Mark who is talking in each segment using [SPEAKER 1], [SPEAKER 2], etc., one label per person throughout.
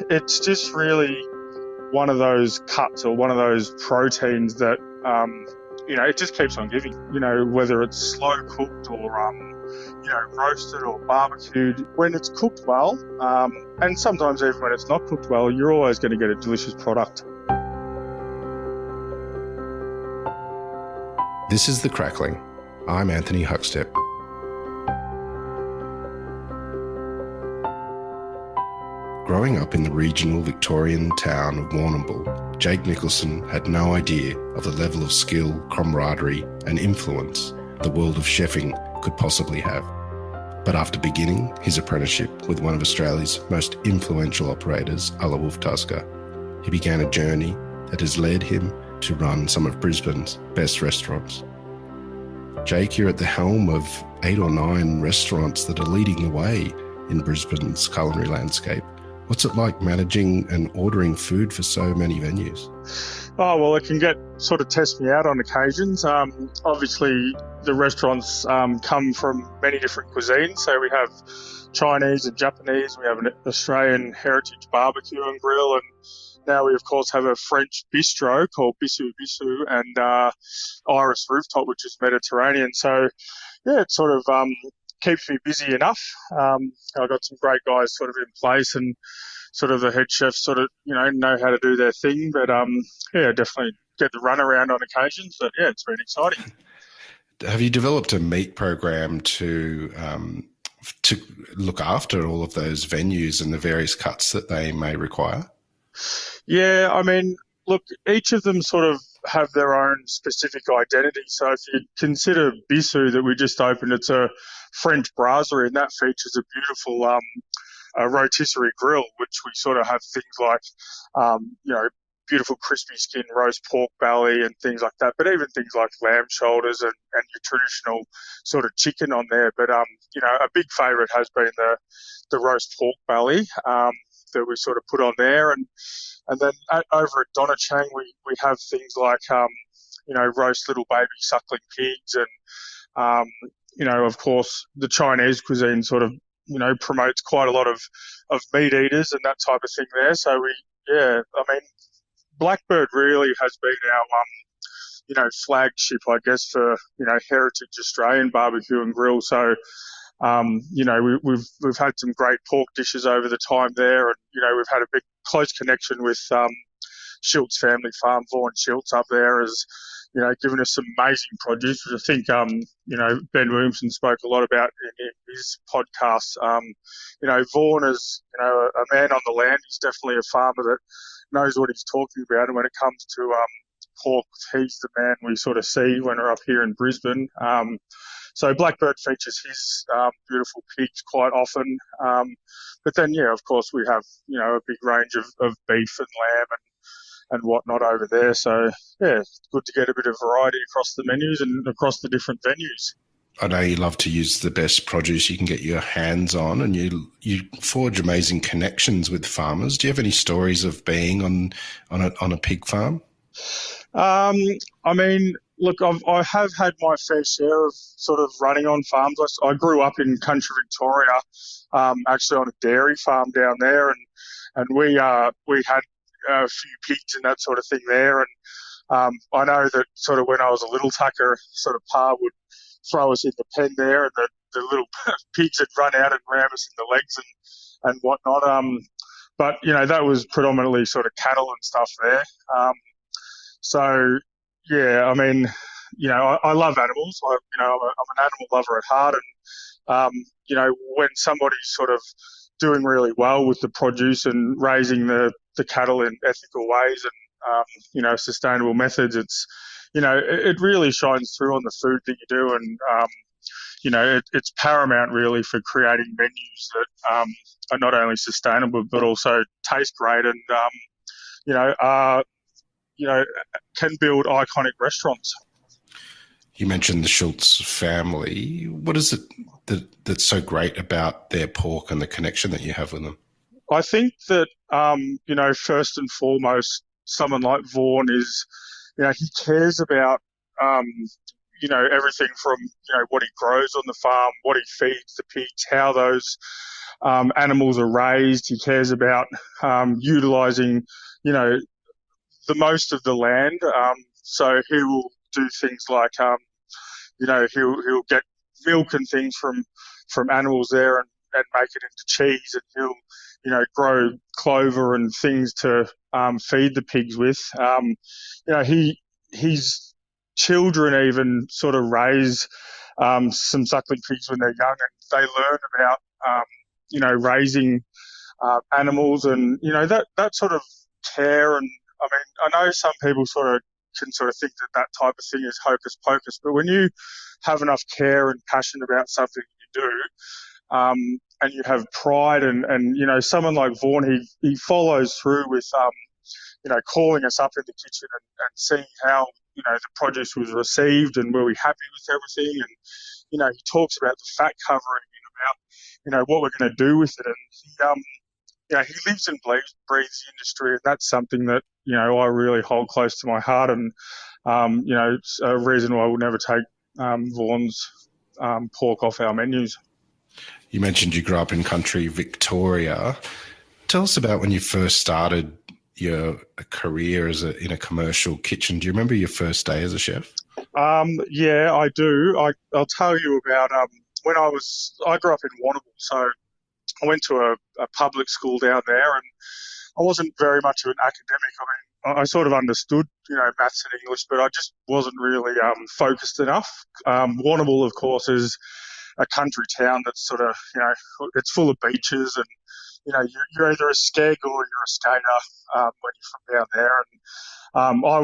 [SPEAKER 1] It's just really one of those cuts or one of those proteins that, it just keeps on giving. Whether it's slow cooked or, roasted or barbecued. When it's cooked well, and sometimes even when it's not cooked well, you're always going to get a delicious product.
[SPEAKER 2] This is The Crackling. I'm Anthony Huckstep. Growing up in the regional Victorian town of Warrnambool, Jake Nicolson had no idea of the level of skill, camaraderie and influence the world of chefing could possibly have. But after beginning his apprenticeship with one of Australia's most influential operators, Alla Wolftasker, he began a journey that has led him to run some of Brisbane's best restaurants. Jake, you're at the helm of 8 or 9 restaurants that are leading the way in Brisbane's culinary landscape. What's it like managing and ordering food for so many venues?
[SPEAKER 1] Oh, well, it can test me out on occasions. Obviously, the restaurants come from many different cuisines. So we have Chinese and Japanese. We have an Australian heritage barbecue and grill. And now we, of course, have a French bistro called Bisou Bisou and Iris Rooftop, which is Mediterranean. So, yeah, it keeps me busy enough. I've got some great guys in place and the head chefs know how to do their thing. But, definitely get the runaround on occasions. But, yeah, it's been exciting.
[SPEAKER 2] Have you developed a meat program to look after all of those venues and the various cuts that they may require?
[SPEAKER 1] Yeah, I mean, look, each of them have their own specific identity. So if you consider Bisou that we just opened, it's a French brasserie, and that features a beautiful a rotisserie grill, which we have things like, beautiful crispy skin roast pork belly and things like that, but even things like lamb shoulders and your traditional chicken on there. But, a big favourite has been the roast pork belly that we put on there. And then over at Donachang, we have things like, roast little baby suckling pigs and, of course, the Chinese cuisine promotes quite a lot of meat eaters and that type of thing there. So Blackbird really has been our, flagship, I guess, for, heritage Australian barbecue and grill. So, we've had some great pork dishes over the time there, and, we've had a big close connection with Schultz Family Farm. Vaughan Schultz up there has, given us some amazing produce, which I think, Ben Williamson spoke a lot about in his podcast. Vaughan is, a man on the land. He's definitely a farmer that knows what he's talking about. And when it comes to pork, he's the man we see when we're up here in Brisbane. So Blackbird features his beautiful pigs quite often. But then, of course, we have, a big range of beef and lamb and whatnot over there. So, it's good to get a bit of variety across the menus and across the different venues.
[SPEAKER 2] I know you love to use the best produce you can get your hands on, and you forge amazing connections with farmers. Do you have any stories of being on a pig farm?
[SPEAKER 1] Look, I have had my fair share of running on farms. I grew up in country Victoria, actually on a dairy farm down there, and we had a few pigs and that sort of thing there. And I know that when I was a little tucker, Pa would throw us in the pen there, and the little pigs had run out and ram us in the legs and whatnot. But that was predominantly cattle and stuff there. I love animals. I'm an animal lover at heart, and when somebody's doing really well with the produce and raising the cattle in ethical ways and sustainable methods, it's it really shines through on the food that you do, and it's paramount really for creating menus that are not only sustainable but also taste great and can build iconic restaurants.
[SPEAKER 2] You mentioned the Schultz family. What is it that's so great about their pork and the connection that you have with them?
[SPEAKER 1] I think that, first and foremost, someone like Vaughan is, he cares about, everything from, what he grows on the farm, what he feeds the pigs, how those animals are raised. He cares about utilising, the most of the land. So he will do things like, he'll get milk and things from animals there and make it into cheese, and he'll, grow clover and things to feed the pigs with. His children even sort of raise some suckling pigs when they're young, and they learn about, raising animals, and, that sort of care. And I mean, I know some people can think that type of thing is hocus pocus, but when you have enough care and passion about something you do, and you have pride, and someone like Vaughan, he follows through with, calling us up in the kitchen and seeing how, the produce was received and were we happy with everything. And, he talks about the fat covering and about, what we're going to do with it. And he lives and breathes the industry, and that's something that, I really hold close to my heart. And, it's a reason why we'll never take Vaughan's pork off our menus.
[SPEAKER 2] You mentioned you grew up in country Victoria. Tell us about when you first started your career in a commercial kitchen. Do you remember your first day as a chef?
[SPEAKER 1] Yeah, I do. I'll tell you about when I grew up in Warrnambool, so I went to a public school down there, and I wasn't very much of an academic. I mean, I sort of understood, maths and English, but I just wasn't really focused enough. Warrnambool, of course, is a country town that's sort of, it's full of beaches, and, you're either a skeg or you're a skater when you're from down there. And I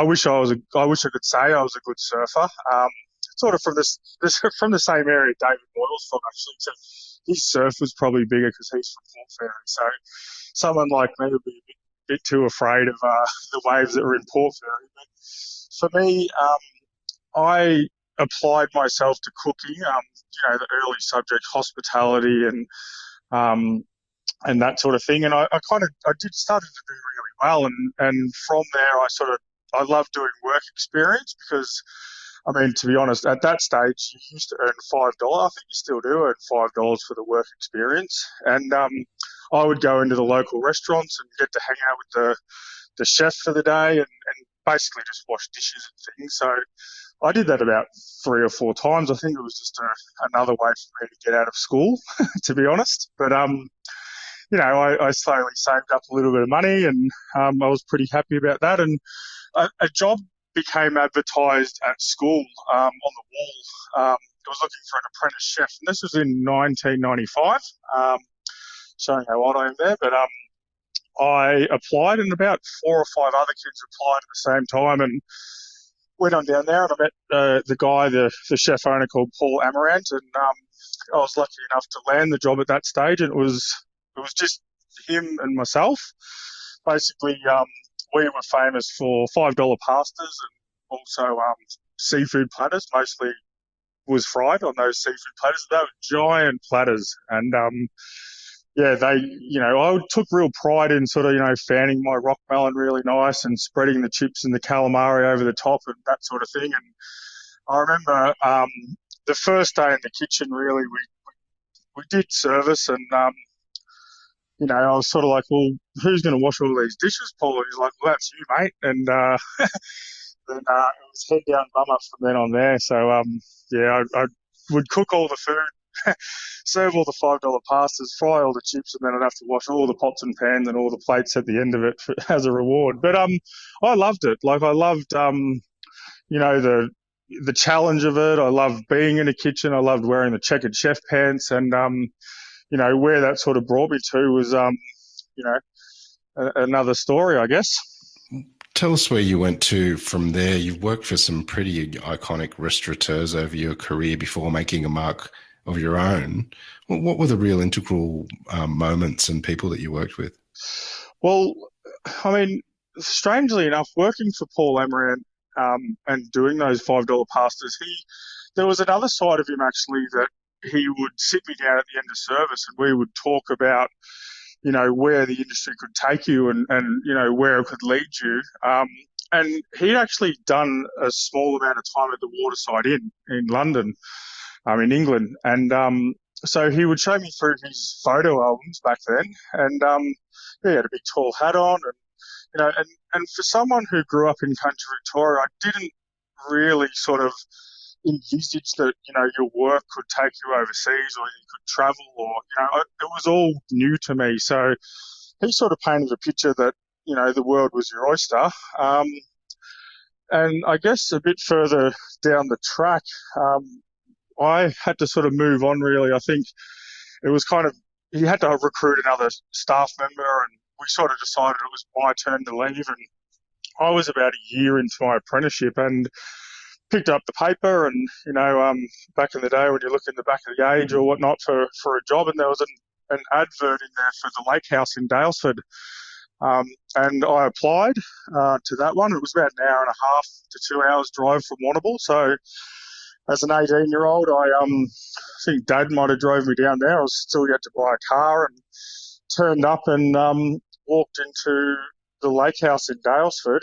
[SPEAKER 1] wish I could say I was a good surfer. Sort of from from the same area David Boyle's from, actually. So his surf was probably bigger because he's from Port Fairy. So someone like me would be a bit too afraid of the waves that were in Port Fairy. But for me, I applied myself to cooking. The early subject, hospitality and that sort of thing. And I did started to do really well. And from there, I love doing work experience because, I mean, to be honest, at that stage, you used to earn $5. I think you still do earn $5 for the work experience. And I would go into the local restaurants and get to hang out with the chef for the day and basically just wash dishes and things. So I did that about 3 or 4 times. I think it was just another way for me to get out of school, to be honest. But, I slowly saved up a little bit of money, and I was pretty happy about that. And a job became advertised at school on the wall. I was looking for an apprentice chef, and this was in 1995, showing how old I am there. But I applied, and about 4 or 5 other kids applied at the same time, and went on down there, and I met the guy, the chef owner, called Paul Amarant, and I was lucky enough to land the job at that stage, and it was just him and myself. Basically, we were famous for $5 pastas and also seafood platters. Mostly was fried on those seafood platters. They were giant platters, and I took real pride in sort of, fanning my rock melon really nice and spreading the chips and the calamari over the top and that sort of thing. And I remember the first day in the kitchen, really, we did service, and I was sort of like, well, who's going to wash all these dishes, Paul? And he's like, well, that's you, mate. And then it was head down, bum up from then on there. So, I would cook all the food, serve all the $5 pastas, fry all the chips, and then I'd have to wash all the pots and pans and all the plates at the end of it as a reward. But I loved it. Like, I loved, the challenge of it. I loved being in a kitchen. I loved wearing the checkered chef pants, and where that sort of brought me to was, another story, I guess.
[SPEAKER 2] Tell us where you went to from there. You've worked for some pretty iconic restaurateurs over your career before making a mark of your own. What were the real integral moments and people that you worked with?
[SPEAKER 1] Well, I mean, strangely enough, working for Paul Amarant and doing those $5 pastas, there was another side of him actually that he would sit me down at the end of service, and we would talk about, where the industry could take you and where it could lead you. And he'd actually done a small amount of time at the Waterside Inn in London, in England. And so he would show me through his photo albums back then, and he had a big tall hat on, and and for someone who grew up in country Victoria, I didn't really sort of envisage that your work could take you overseas or you could travel, or it was all new to me. So he sort of painted a picture that the world was your oyster. And I guess a bit further down the track, I had to sort of move on, really. I think it was kind of, he had to recruit another staff member, and we sort of decided it was my turn to leave. And I was about a year into my apprenticeship and picked up the paper, and, back in the day when you look in the back of the Age or whatnot for a job, and there was an advert in there for the lake house in Daylesford. And I applied to that one. It was about an hour and a half to 2 hours drive from Warrnambool. So as an 18-year-old, I think Dad might have drove me down there. I was still yet to buy a car, and turned up and walked into the lake house in Daylesford.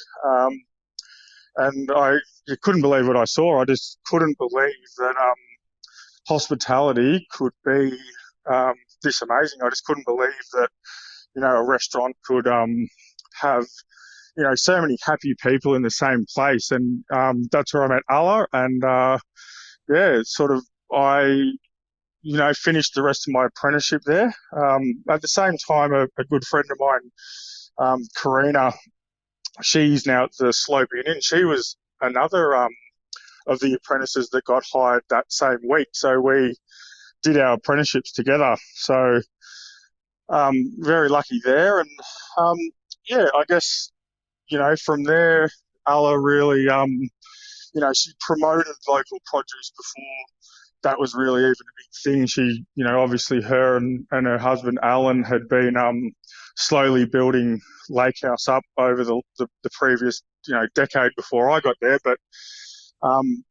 [SPEAKER 1] And you couldn't believe what I saw. I just couldn't believe that hospitality could be this amazing. I just couldn't believe that a restaurant could have so many happy people in the same place. And that's where I met Alla, and sort of I finished the rest of my apprenticeship there. At the same time, a good friend of mine, Karina, she's now at the Slope Inn, and she was another of the apprentices that got hired that same week. So we did our apprenticeships together. So very lucky there. And I guess from there, Alla really she promoted local produce before that was really even a big thing. She obviously her and her husband Alan had been slowly building Lake House up over the previous decade before I got there. But from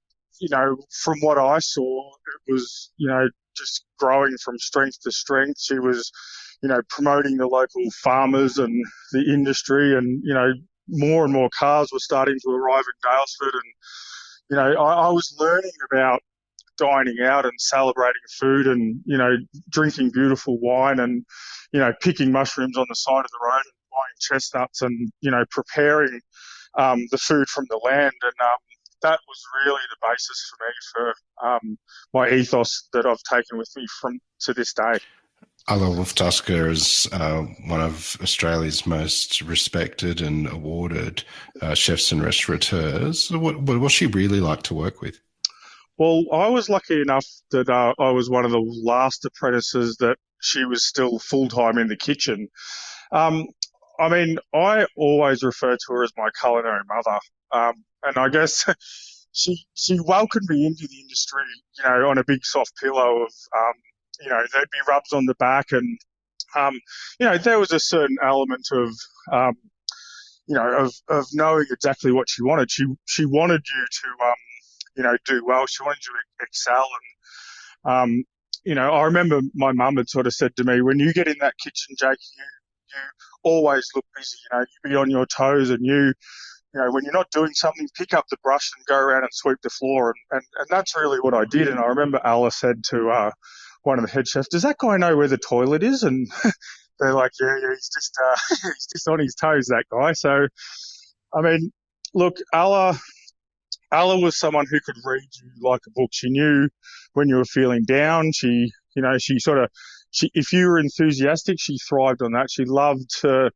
[SPEAKER 1] what I saw, it was just growing from strength to strength. She was promoting the local farmers and the industry, and more and more cars were starting to arrive in Daylesford. And I was learning about dining out and celebrating food, and drinking beautiful wine, and picking mushrooms on the side of the road, and buying chestnuts, and preparing the food from the land. And that was really the basis for me for my ethos that I've taken with me from to this day.
[SPEAKER 2] Alla Wolftasker is one of Australia's most respected and awarded chefs and restaurateurs. What was she really like to work with?
[SPEAKER 1] Well, I was lucky enough that I was one of the last apprentices that she was still full-time in the kitchen. I always refer to her as my culinary mother. And I guess she welcomed me into the industry, on a big soft pillow of, there'd be rubs on the back, and, there was a certain element of, of knowing exactly what she wanted. She wanted you to, do well. She wanted you to excel. And, I remember my mum had sort of said to me, when you get in that kitchen, Jake, you always look busy. You be on your toes, and when you're not doing something, pick up the brush and go around and sweep the floor. And that's really what I did. And I remember Alla said to one of the head chefs, "Does that guy know where the toilet is?" And they're like, yeah, he's just he's just on his toes, that guy. So, look, Alla was someone who could read you like a book. She knew when you were feeling down. She if you were enthusiastic, she thrived on that. She loved to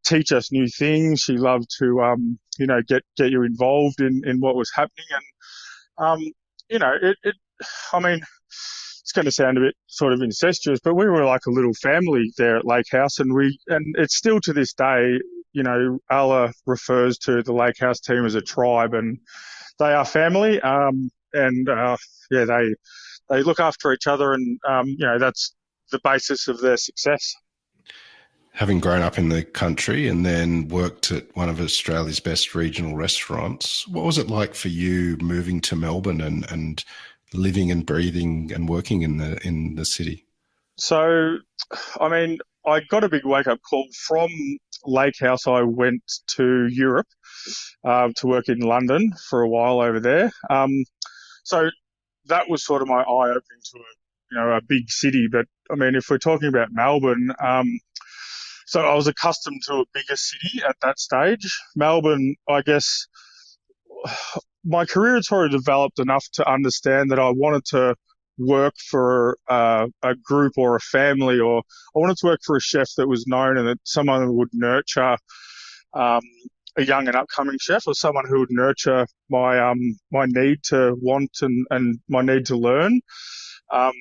[SPEAKER 1] teach us new things. She loved to, get you involved in what was happening. And, it's going to sound a bit sort of incestuous, but we were like a little family there at Lake House, and it's still to this day, Alla refers to the Lake House team as a tribe, and they are family. They look after each other, and, that's the basis of their success.
[SPEAKER 2] Having grown up in the country and then worked at one of Australia's best regional restaurants, what was it like for you moving to Melbourne and living and breathing and working in the city?
[SPEAKER 1] So, I got a big wake-up call from Lake House. I went to Europe to work in London for a while over there. So that was sort of my eye-opening to a big city. But I mean, if we're talking about Melbourne, so I was accustomed to a bigger city at that stage. Melbourne, I guess, my career had sort of developed enough to understand that I wanted to work for a group or a family, or I wanted to work for a chef that was known and that someone who would nurture um, a young and upcoming chef, or someone who would nurture my need to want and my need to learn. And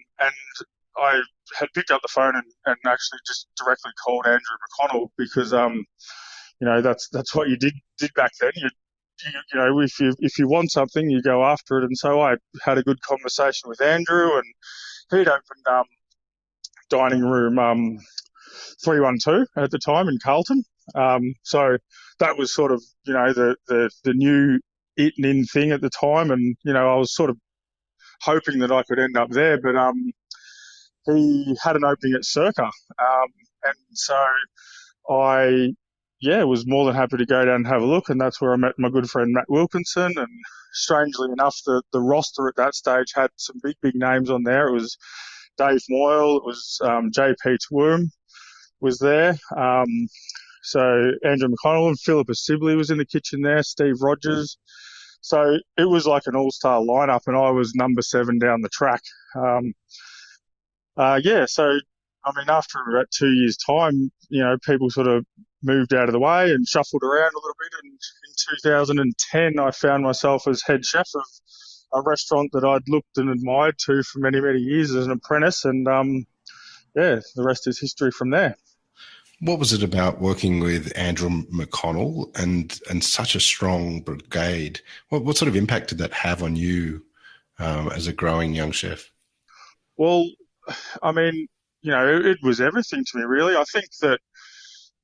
[SPEAKER 1] I had picked up the phone and actually just directly called Andrew McConnell because that's what you did back then. If you want something, you go after it. And so I had a good conversation with Andrew, and he'd opened dining room 312 at the time in Carlton. So that was sort of the new it and in thing at the time, and I was sort of hoping that I could end up there, but he had an opening at Circa, and so I was more than happy to go down and have a look, and that's where I met my good friend Matt Wilkinson. And strangely enough, the roster at that stage had some big names on there. It was Dave Moyle, it was J.P. Twom was there. So Andrew McConnell and Philippa Sibley was in the kitchen there, Steve Rogers. So it was like an all-star lineup, and I was number 7 down the track. So I mean, after about 2 years' time, people sort of moved out of the way and shuffled around a little bit. And in 2010, I found myself as head chef of a restaurant that I'd looked and admired to for many, many years as an apprentice. And the rest is history from there.
[SPEAKER 2] What was it about working with Andrew McConnell and such a strong brigade? What sort of impact did that have on you as a growing young chef?
[SPEAKER 1] Well, I mean, it was everything to me, really. I think that,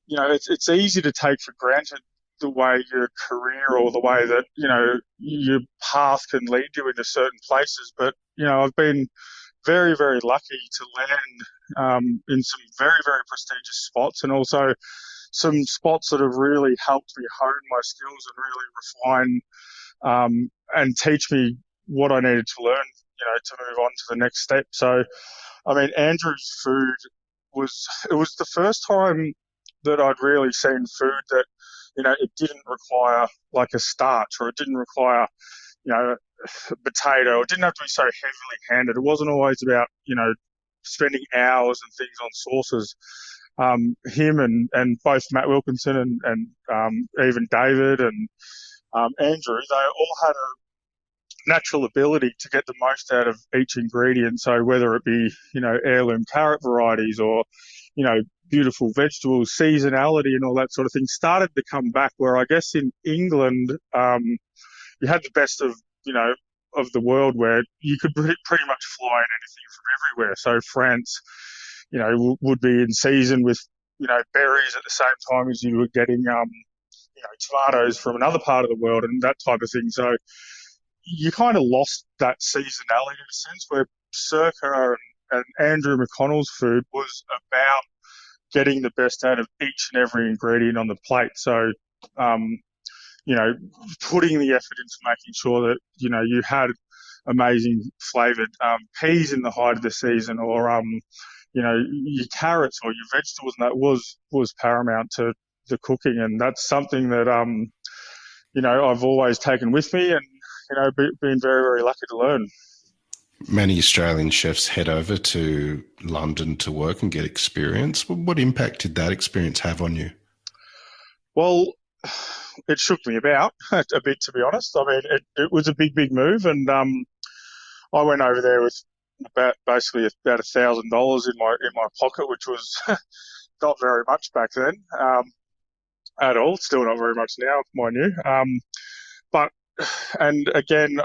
[SPEAKER 1] it's easy to take for granted the way your career or the way that, your path can lead you into certain places. But, I've been very, very lucky to land in some very, very prestigious spots, and also some spots that have really helped me hone my skills and really refine and teach me what I needed to learn, to move on to the next step. So, I mean, Andrew's food it was the first time that I'd really seen food that, it didn't require like a starch, or it didn't require, potato. It didn't have to be so heavily handed. It wasn't always about, spending hours and things on sauces. Him and both Matt Wilkinson and even David and Andrew, they all had a natural ability to get the most out of each ingredient. So whether it be, heirloom carrot varieties or, beautiful vegetables, seasonality and all that sort of thing started to come back, where I guess in England, you had the best of, of the world, where you could pretty much fly in anything from everywhere. So France, would be in season with, berries at the same time as you were getting, tomatoes from another part of the world and that type of thing. So you kind of lost that seasonality in a sense, where Circa and Andrew McConnell's food was about getting the best out of each and every ingredient on the plate. So, putting the effort into making sure that, you had amazing flavoured peas in the height of the season, or, your carrots or your vegetables, and that was paramount to the cooking. And that's something that, I've always taken with me and, been very, very lucky to learn.
[SPEAKER 2] Many Australian chefs head over to London to work and get experience. What impact did that experience have on you?
[SPEAKER 1] Well, it shook me about a bit, to be honest. I mean, it was a big move, and I went over there with about $1,000 in my pocket, which was not very much back then at all. Still not very much now, mind you. And again,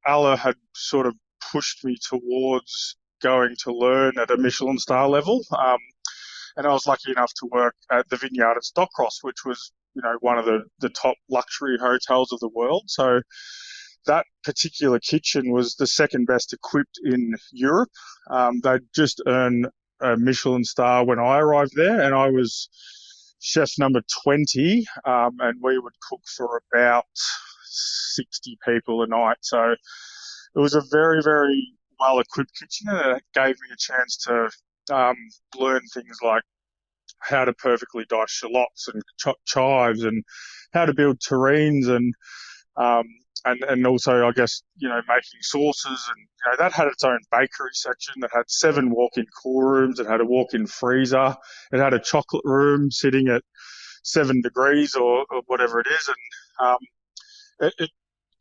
[SPEAKER 1] Alla had sort of pushed me towards going to learn at a Michelin star level. And I was lucky enough to work at the Vineyard at Stockcross, which was, one of the top luxury hotels of the world. So that particular kitchen was the second best equipped in Europe. They'd just earned a Michelin star when I arrived there, and I was chef number 20, and we would cook for about 60 people a night. So it was a very, very well-equipped kitchen, and it gave me a chance to learn things like how to perfectly dice shallots and chives, and how to build terrines, um, and also, I guess, making sauces. And that had its own bakery section that had 7 walk-in cool rooms. It had a walk-in freezer. It had a chocolate room sitting at 7 degrees or whatever it is. And it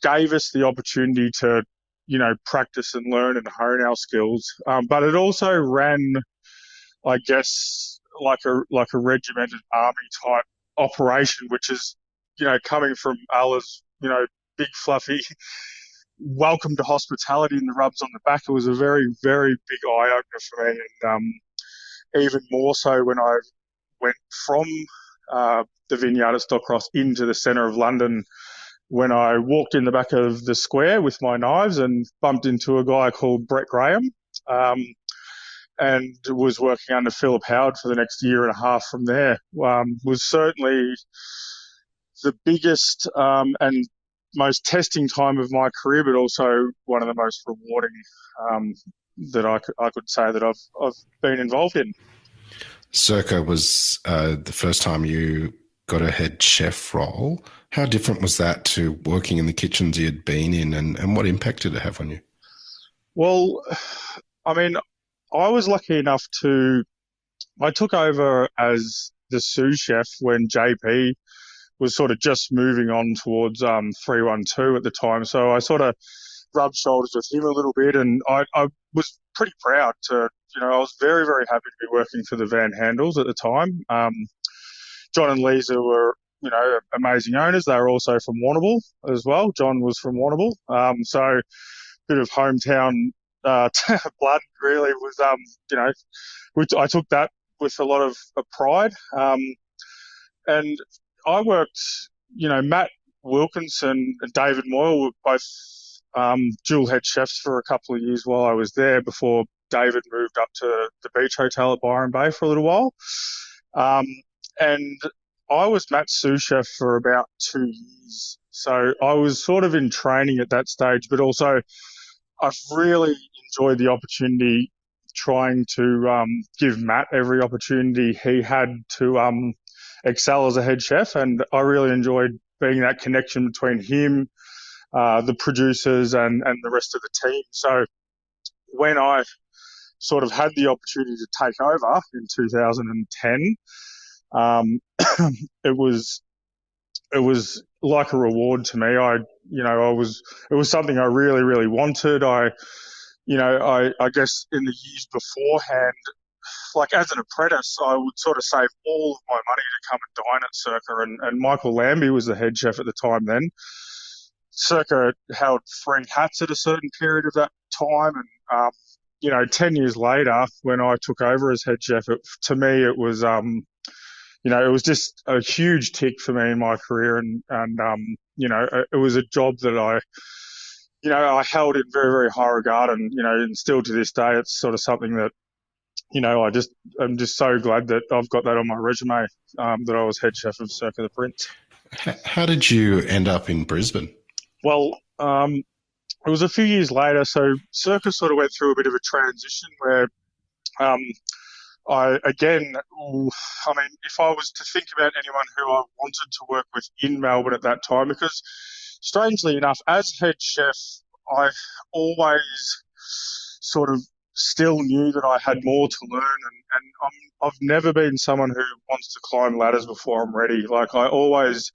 [SPEAKER 1] gave us the opportunity to, practice and learn and hone our skills. But it also ran, I guess, like a regimented army type operation, which is, coming from Alla's, big fluffy welcome to hospitality and the rubs on the back. It was a very, very big eye opener for me, and even more so when I went from the vineyard at Stockcross into the centre of London, when I walked in the back of the square with my knives and bumped into a guy called Brett Graham, and was working under Philip Howard for the next year and a half from there. Was certainly the biggest and most testing time of my career, but also one of the most rewarding that I could say that I've been involved in.
[SPEAKER 2] Circa was the first time you got a head chef role. How different was that to working in the kitchens you had been in, and what impact did it have on you?
[SPEAKER 1] Well, I mean, I was lucky enough I took over as the sous chef when JP was sort of just moving on towards 312 at the time. So I sort of rubbed shoulders with him a little bit, and I was pretty proud to, I was very, very happy to be working for the Van Handels at the time. John and Lisa were, amazing owners. They were also from Warrnambool as well. John was from Warrnambool. So a bit of hometown blood really was, which I took that with a lot of pride. And I worked, Matt Wilkinson and David Moyle were both dual head chefs for a couple of years while I was there, before David moved up to the Beach Hotel at Byron Bay for a little while. And I was Matt's sous chef for about 2 years. So I was sort of in training at that stage, but also I've really enjoyed the opportunity trying to give Matt every opportunity he had to excel as a head chef. And I really enjoyed being that connection between him, the producers, and the rest of the team. So when I sort of had the opportunity to take over in 2010, it was like a reward to me. It was something I really, really wanted. I guess in the years beforehand, like as an apprentice, I would sort of save all of my money to come and dine at Circa, and Michael Lambie was the head chef at the time then. Circa held 3 hats at a certain period of that time, and 10 years later, when I took over as head chef, to me it was it was just a huge tick for me in my career, and it was a job that I held in very, very high regard, and still to this day, it's sort of something that, I'm just so glad that I've got that on my resume, that I was head chef of Circa the Prince.
[SPEAKER 2] How did you end up in Brisbane?
[SPEAKER 1] Well, it was a few years later. So Circa sort of went through a bit of a transition where, if I was to think about anyone who I wanted to work with in Melbourne at that time, because strangely enough, as head chef, I always sort of still knew that I had more to learn, and I've never been someone who wants to climb ladders before I'm ready. Like, I always,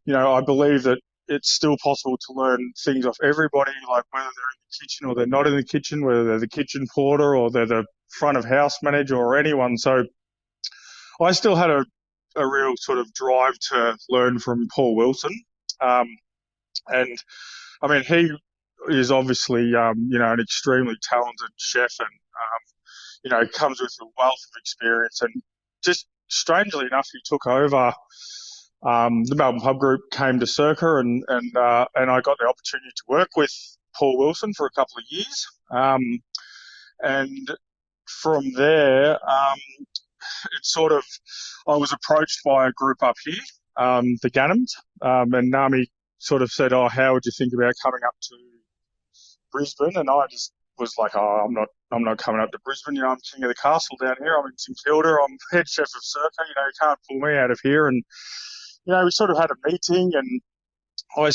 [SPEAKER 1] I believe that it's still possible to learn things off everybody, like whether they're in the kitchen or they're not in the kitchen, whether they're the kitchen porter or they're the front of house manager or anyone. So I still had a real sort of drive to learn from Paul Wilson. And I mean, he is obviously, an extremely talented chef, and, comes with a wealth of experience. And just strangely enough, he took over. The Melbourne Pub Group came to Circa, and I got the opportunity to work with Paul Wilson for a couple of years. And from there, I was approached by a group up here, the Ghanems, and Nami sort of said, "Oh, how would you think about coming up to Brisbane?" And I just was like, oh, I'm not coming up to Brisbane. I'm king of the castle down here. I'm in St Kilda. I'm head chef of Circa. You can't pull me out of here. And we sort of had a meeting, and I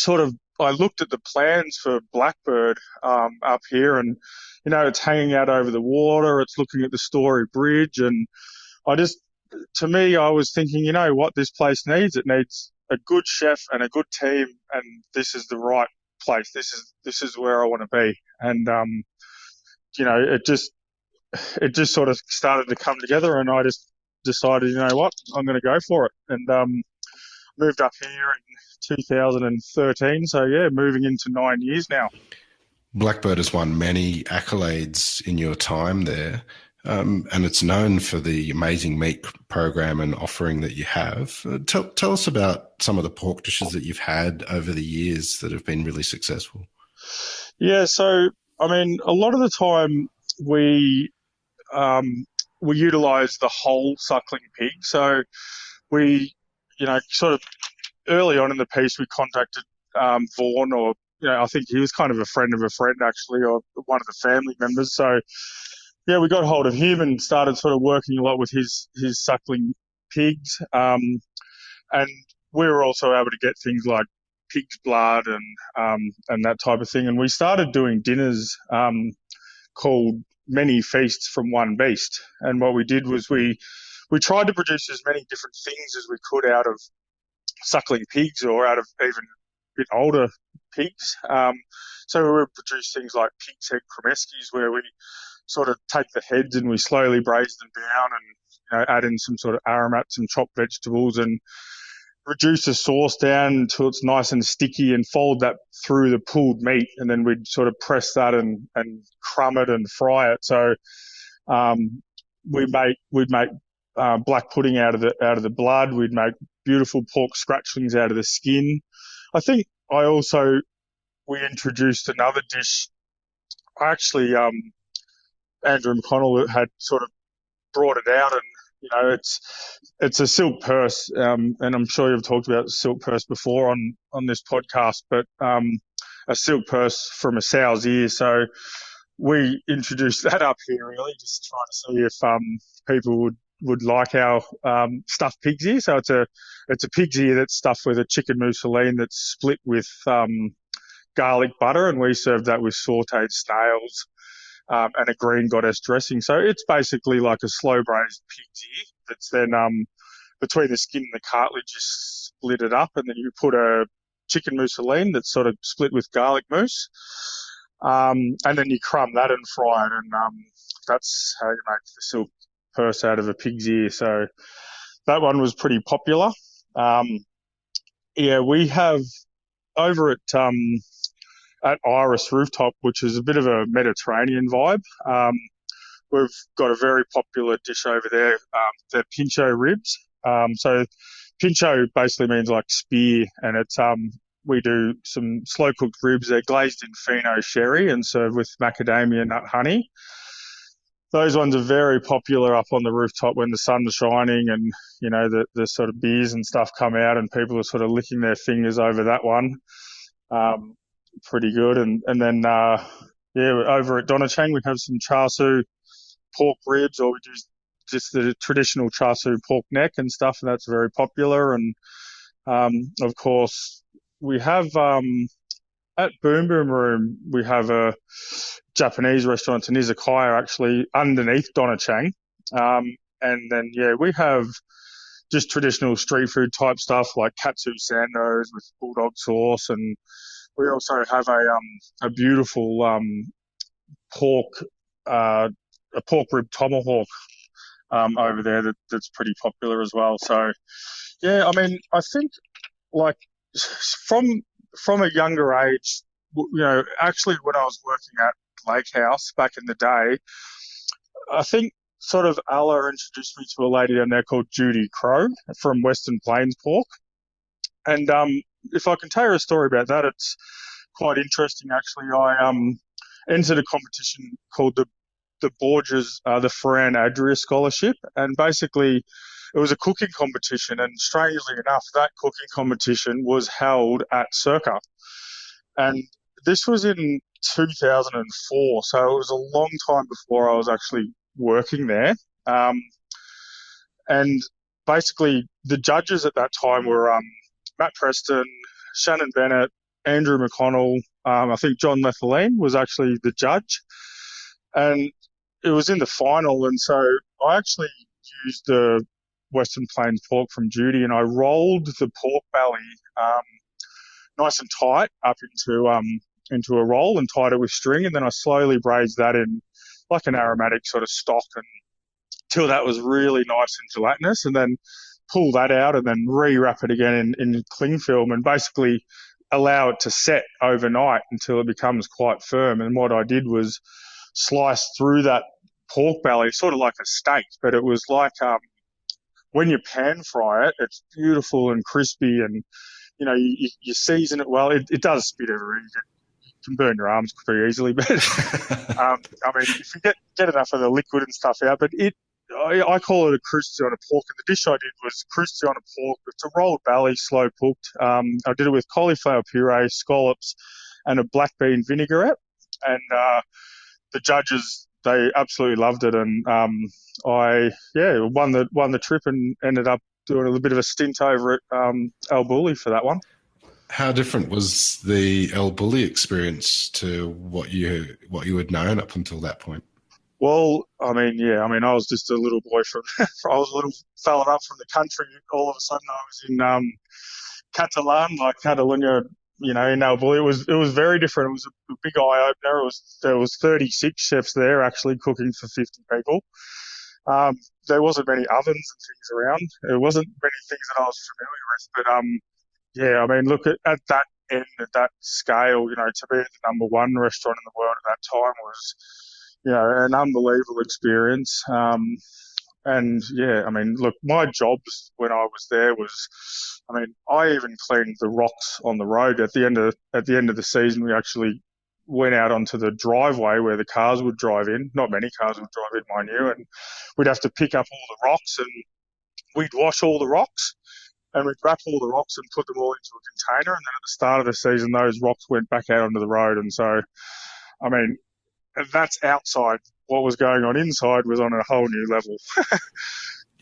[SPEAKER 1] looked at the plans for Blackbird up here, and it's hanging out over the water. It's looking at the Story Bridge, and to me, I was thinking, what this place needs? It needs a good chef and a good team, and this is the right place. This is where I want to be. And it just sort of started to come together, and I just decided, what, I'm going to go for it. And moved up here in 2013. So yeah, moving into 9 years now.
[SPEAKER 2] Blackbird has won many accolades in your time there. And it's known for the amazing meat program and offering that you have. Tell us about some of the pork dishes that you've had over the years that have been really successful.
[SPEAKER 1] Yeah, so I mean, a lot of the time we utilise the whole suckling pig. So we, sort of early on in the piece, we contacted Vaughan, or I think he was kind of a friend actually, or one of the family members. So yeah, we got hold of him and started sort of working a lot with his suckling pigs. And we were also able to get things like pig's blood and that type of thing. And we started doing dinners called Many Feasts from One Beast. And what we did was we tried to produce as many different things as we could out of suckling pigs, or out of even a bit older pigs. So we would produce things like pig's head cremeskis, where we sort of take the heads and we slowly braise them down, and add in some sort of aromats and chopped vegetables, and reduce the sauce down until it's nice and sticky, and fold that through the pulled meat, and then we'd sort of press that and crumb it and fry it. So we'd make black pudding out of the blood. We'd make beautiful pork scratchlings out of the skin. I think we introduced another dish. Actually, Andrew McConnell had sort of brought it out, and it's a silk purse, and I'm sure you've talked about silk purse before on this podcast, but a silk purse from a sow's ear. So we introduced that up here, really, just trying to see if people would like our stuffed pig's ear. So it's a pig's ear that's stuffed with a chicken mousseline that's split with garlic butter, and we served that with sautéed snails and a green goddess dressing. So it's basically like a slow braised pig's ear that's then between the skin and the cartilage, you split it up, and then you put a chicken mousseline that's sort of split with garlic mousse, and then you crumb that and fry it, and that's how you make the silk purse out of a pig's ear. So that one was pretty popular. We have over at Iris Rooftop, which is a bit of a Mediterranean vibe. We've got a very popular dish over there, the pincho ribs. So pincho basically means like spear, and it's we do some slow cooked ribs. They're glazed in Fino sherry and served with macadamia nut honey. Those ones are very popular up on the rooftop when the sun's shining, and the sort of beers and stuff come out, and people are sort of licking their fingers over that one. Pretty good. And then over at Donachang we have some char siu pork ribs, or we do just the traditional char siu pork neck and stuff, and that's very popular. And of course we have at Boom Boom Room, we have a Japanese restaurant, an izakaya, actually underneath Donachang. And then we have just traditional street food type stuff like katsu sandos with bulldog sauce, and we also have a beautiful pork rib tomahawk over there that's pretty popular as well. So yeah, I mean, I think like from a younger age, actually when I was working at Lake House back in the day, I think sort of Alla introduced me to a lady down there called Judy Crow from Western Plains Pork. And if I can tell you a story about that, it's quite interesting actually. I entered a competition called the Borges, the Ferran Adria Scholarship, and basically it was a cooking competition, and strangely enough, that cooking competition was held at Circa. And this was in 2004, so it was a long time before I was actually working there. Um, and basically, the judges at that time were Matt Preston, Shannon Bennett, Andrew McConnell. I think John Lethaline was actually the judge, and it was in the final. And so I actually used the Western Plains pork from Judy, and I rolled the pork belly nice and tight up into a roll and tied it with string, and then I slowly braised that in like an aromatic sort of stock until that was really nice and gelatinous, and then pull that out and then re-wrap it again in cling film and basically allow it to set overnight until it becomes quite firm. And what I did was slice through that pork belly, sort of like a steak, but it was like when you pan fry it, it's beautiful and crispy, and you season it well. It does spit everywhere. You can burn your arms pretty easily, but I mean, if you get enough of the liquid and stuff out, but I call it a crustiana pork, and the dish I did was crustiana pork. It's a rolled belly, slow cooked. I did it with cauliflower puree, scallops, and a black bean vinaigrette. And the judges, they absolutely loved it, and I won the trip and ended up doing a little bit of a stint over at Al Bulli for that one.
[SPEAKER 2] How different was the El Bulli experience to what you had known up until that point?
[SPEAKER 1] Well, I I was just a little boy I was a little fella up from the country. All of a sudden, I was in Catalunya, in El Bulli. It was very different. It was a big eye opener. There was 36 chefs there actually cooking for 50 people. There wasn't many ovens and things around. There wasn't many things that I was familiar with. But look at that end, at that scale, to be at the number one restaurant in the world at that time was, an unbelievable experience. Look, my jobs when I was there was, I even cleaned the rocks on the road. At the end of the season, we actually went out onto the driveway where the cars would drive in. Not many cars would drive in, mind you, and we'd have to pick up all the rocks, and we'd wash all the rocks, and we'd wrap all the rocks and put them all into a container. And then at the start of the season, those rocks went back out onto the road. And so, that's outside. What was going on inside was on a whole new level.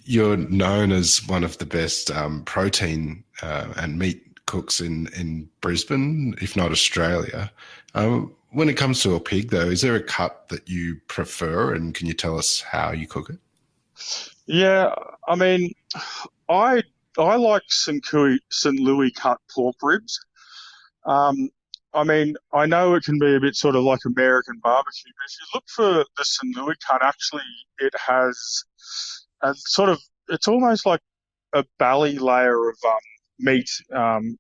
[SPEAKER 2] You're known as one of the best protein and meat cooks in Brisbane, if not Australia. When it comes to a pig, though, is there a cut that you prefer, and can you tell us how you cook it?
[SPEAKER 1] Yeah, I like St. Louis cut pork ribs. I know it can be a bit sort of like American barbecue, but if you look for the St. Louis cut, actually it has it's almost like a belly layer of meat and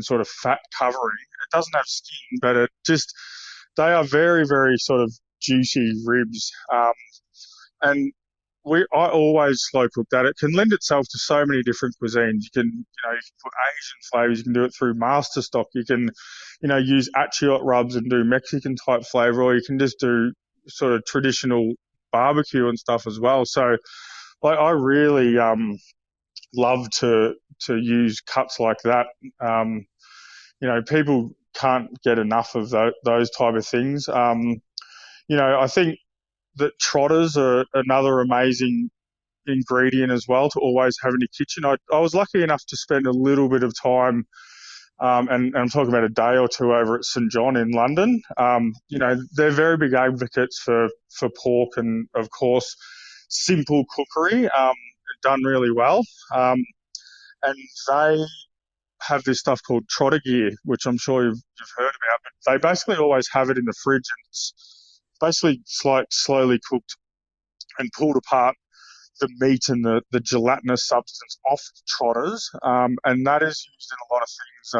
[SPEAKER 1] sort of fat covering. It doesn't have skin, but they are very, very sort of juicy ribs. And I always slow cook that. It can lend itself to so many different cuisines. You can put Asian flavors. You can do it through master stock. You can, use achiote rubs and do Mexican type flavor, or you can just do sort of traditional barbecue and stuff as well. So, I really love to use cuts like that. People can't get enough of those type of things. I think that trotters are another amazing ingredient as well to always have in your kitchen. I was lucky enough to spend a little bit of time, and I'm talking about a day or two over at St. John in London. They're very big advocates for pork and, of course, simple cookery, done really well. And they have this stuff called trotter gear, which I'm sure you've heard about, but they basically always have it in the fridge, and it's basically slowly cooked and pulled apart the meat and the gelatinous substance off trotters, and that is used in a lot of things,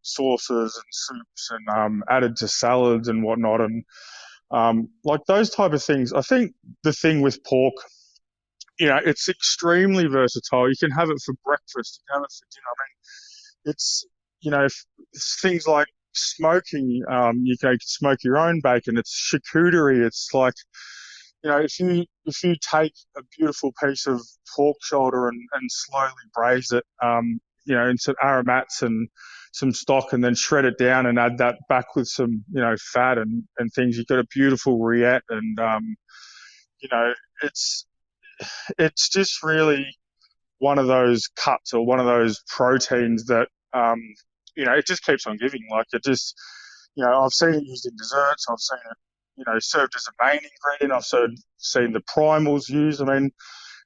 [SPEAKER 1] sauces and soups, and added to salads and whatnot, and like those type of things. I think the thing with pork, it's extremely versatile. You can have it for breakfast, you can have it for dinner. It's things like smoking. You can smoke your own bacon. It's charcuterie. It's like, if you take a beautiful piece of pork shoulder and slowly braise it, in some aromats and some stock and then shred it down and add that back with some, fat and things. You've got a beautiful rillette, and it's just really one of those cuts or one of those proteins that it just keeps on giving. Like, it just, I've seen it used in desserts. I've seen it, served as a main ingredient. I've seen the primals used. I mean,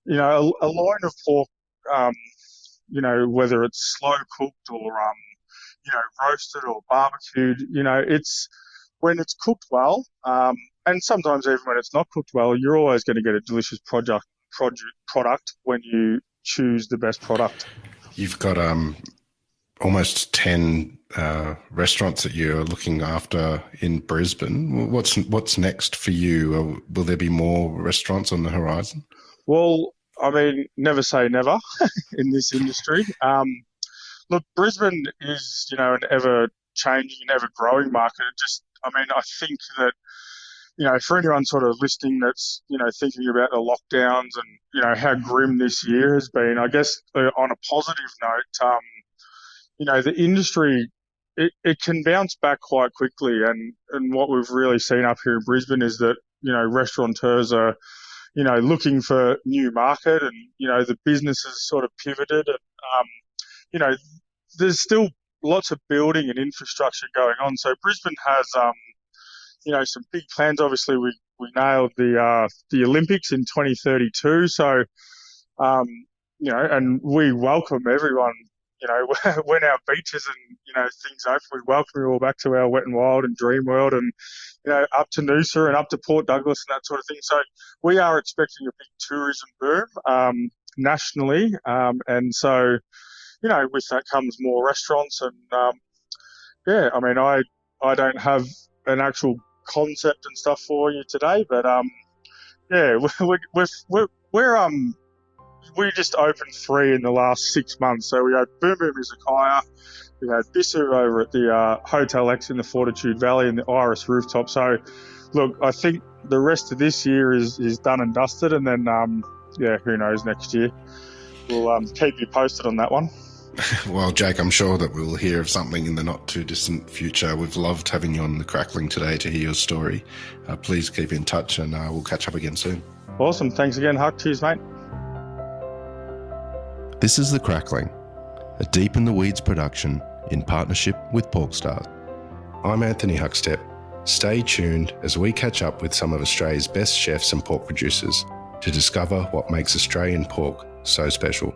[SPEAKER 1] a loin of pork, whether it's slow cooked or, roasted or barbecued, it's when it's cooked well, and sometimes even when it's not cooked well, you're always going to get a delicious product when you choose the best product.
[SPEAKER 2] You've got almost 10 restaurants that you're looking after in Brisbane. What's next for you? Will there be more restaurants on the horizon?
[SPEAKER 1] Well, I mean, never say never in this industry. Look, Brisbane is, an ever-changing and ever-growing market. I think that, for anyone sort of listening that's, thinking about the lockdowns and, how grim this year has been, I guess on a positive note, the industry, it can bounce back quite quickly. And what we've really seen up here in Brisbane is that, restaurateurs are, looking for new market, and, the business has sort of pivoted, and, there's still lots of building and infrastructure going on. So Brisbane has, some big plans. Obviously, we nailed the Olympics in 2032. So, and we welcome everyone, when our beaches and, things open, we welcome you all back to our Wet and Wild and Dream World, and, up to Noosa and up to Port Douglas and that sort of thing. So we are expecting a big tourism boom, nationally. And so, with that comes more restaurants, and, I don't have an actual concept and stuff for you today, but, we just opened 3 in the last 6 months. So we had Boom Boom Izakaya, we had Brissie over at the Hotel X in the Fortitude Valley and the Iris Rooftop. So, look, I think the rest of this year is done and dusted, and then, who knows next year. We'll keep you posted on that one.
[SPEAKER 2] Well, Jake, I'm sure that we'll hear of something in the not-too-distant future. We've loved having you on the Crackling today to hear your story. Please keep in touch, and we'll catch up again soon.
[SPEAKER 1] Awesome. Thanks again, Huck. Cheers, mate.
[SPEAKER 2] This is The Crackling, a Deep in the Weeds production in partnership with PorkStar. I'm Anthony Huckstep. Stay tuned as we catch up with some of Australia's best chefs and pork producers to discover what makes Australian pork so special.